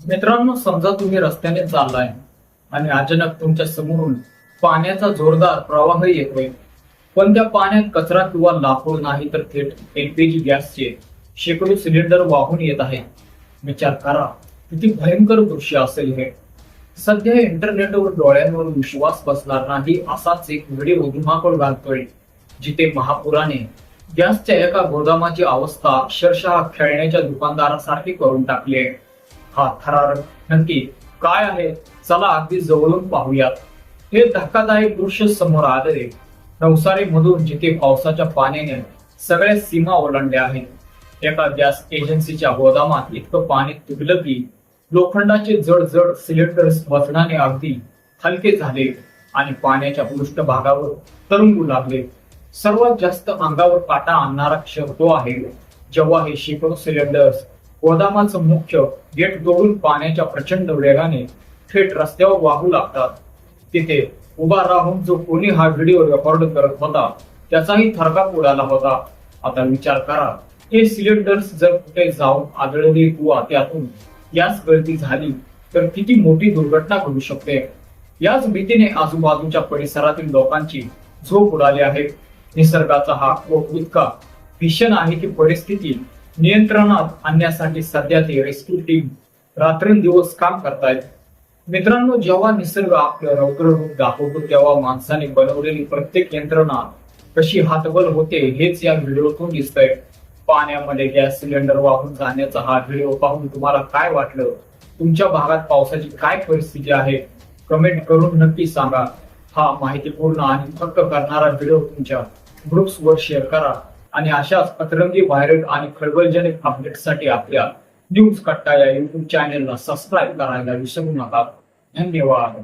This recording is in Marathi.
मित्रांनो, समजा तुम्ही रस्त्याने चाललाय आणि अचानक तुमच्या समोरून पाण्याचा जोरदार प्रवाह येतोय. पण त्या पाण्यात कचरा किंवा लाकूड नाही, तर थेट एलपीजी गॅसचे शेकडो सिलेंडर वाहून येत आहे. विचार करा, किती भयंकर दृश्य असेल हे. सध्या इंटरनेटवर डोळ्यांवर विश्वास बसणार नाही असाच एक व्हिडिओ धुमाकूळ घालतोय, जिथे महापुराने गॅसच्या एका गोदामाची अवस्था अक्षरशः खेळण्याच्या दुकानदारासारखी करून टाकली आहे. हा थरारक नक्की काय आहे, चला अगदी जवळून पाहूयात. हे धक्कादायक दृश्य समोर आले नवसारी मधून, जिथे पावसाच्या पाण्याने सगळ्या सीमा ओलांडल्या आहेत. एका गॅस एजन्सीच्या गोदामात इतकं पाणी तुटलं की लोखंडाचे जड जड सिलेंडर्स वजनाने अगदी हलके झाले आणि पाण्याच्या पृष्ठभागावर तरंगू लागले. सर्वात जास्त अंगावर काटा आणणारा क्षण तो आहे जेव्हा हे शेकडो सिलेंडर्स गोदामाचं मुख्य गेट तोडून पाण्याच्या प्रचंड वेगाने थेट रस्त्यावर वाहू लागतात. तिथे उभा राहून जो कोणी हा व्हिडिओ रेकॉर्ड करत होता त्याचाही थरकाप उडाला होता. आता विचार करा, हे सिलेंडर्स जर कुठे जाऊन आदळले किंवा त्यातून गॅस गळती झाली तर किती मोठी दुर्घटना घडू शकते. याच भीतीने आजूबाजूच्या परिसरातील लोकांची झोप उडाली आहे. निसर्गाचा हा कोप इतका भीषण आहे की परिस्थिती नियंत्रणात आणण्यासाठी सध्या ते रेस्क्यू टीम रात्रंदिवस काम करतायत. मित्रांनो, जेव्हा निसर्ग आपलं रौद्र रूप दाखवतो तेव्हा माणसाने बनवलेली प्रत्येक यंत्रणा कशी हातबल होते हेच या व्हिडिओतून दिसतंय. पाण्यामध्ये गॅस सिलेंडर वाहून जाण्याचा हा व्हिडिओ पाहून तुम्हाला काय वाटलं? तुमच्या भागात पावसाची काय परिस्थिती आहे? कमेंट करून नक्की सांगा. हा माहितीपूर्ण आणि थक्क करणारा व्हिडिओ तुमच्या ग्रुप्सवर शेअर करा आणि अशाच अतरंगी, व्हायरल आणि खळबळजनक अपडेट्ससाठी आपल्या न्यूज कट्टा या युट्यूब चॅनेलला सबस्क्राईब करायला विसरू नका. धन्यवाद.